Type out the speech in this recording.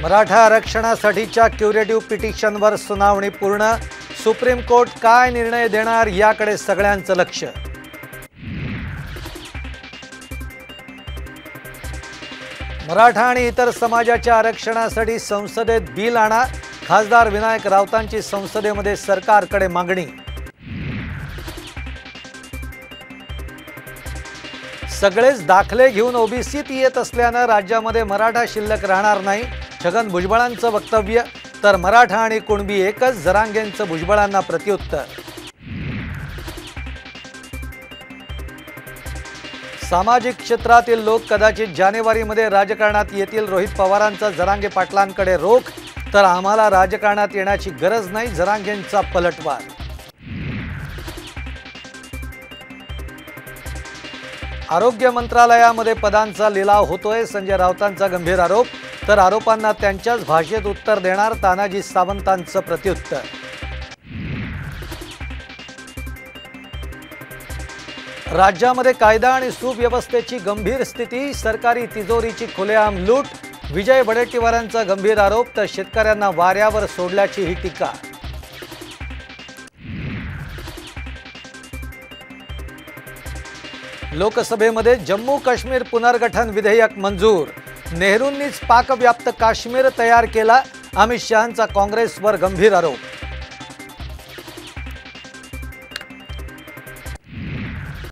Maratha आरक्षणासाठीच्या curative पिटिशनवर सुनावणी पूर्ण। Supreme court काय निर्णय देणार याकडे सगळ्यांचं लक्ष। मराठा आणि इतर समाजाच्या आरक्षणासाठी संसदेत बिल आणा, खासदार विनायक राऊतांची संसदेमध्ये सरकारकडे मागणी। सगळेच दाखले घेऊन ओबीसीत येत असल्याने राज्यामध्ये मराठा शिल्लक राहणार नाही, छगन भुजबळांचं वक्तव्य। तर मराठा आणि कुणबी एकच, जरांगेंचं भुजबळांना प्रत्युत्तर। सामाजिक क्षेत्रातील लोक कदाचित जानेवारीमध्ये राजकारणात येतील, रोहित पवारांचा जरांगे पाटलांकडे रोख। तर आम्हाला राजकारणात येण्याची गरज नाही, जरांगेंचा पलटवार। आरोग्य मंत्रालयामध्ये पदांचा लिलाव होतोय, संजय राऊतांचा गंभीर आरोप। तर आरोपांना त्यांच्याच भाषेत उत्तर देणार तानाजी सावंतांचं प्रत्युत्तर। राज्यामध्ये कायदा आणि सुव्यवस्थेची गंभीर स्थिती, सरकारी तिजोरीची खुलेआम लूट। विजय वडेट्टीवारांचा गंभीर आरोप। तर शेतकऱ्यांना वाऱ्यावर सोडल्याची ही टीका। लोकसभेमध्ये जम्मू काश्मीर पुनर्गठन विधेयक मंजूर। नेहरूंनीच पाकव्याप्त काश्मीर तयार केला, अमित शहांचा काँग्रेसवर गंभीर आरोप।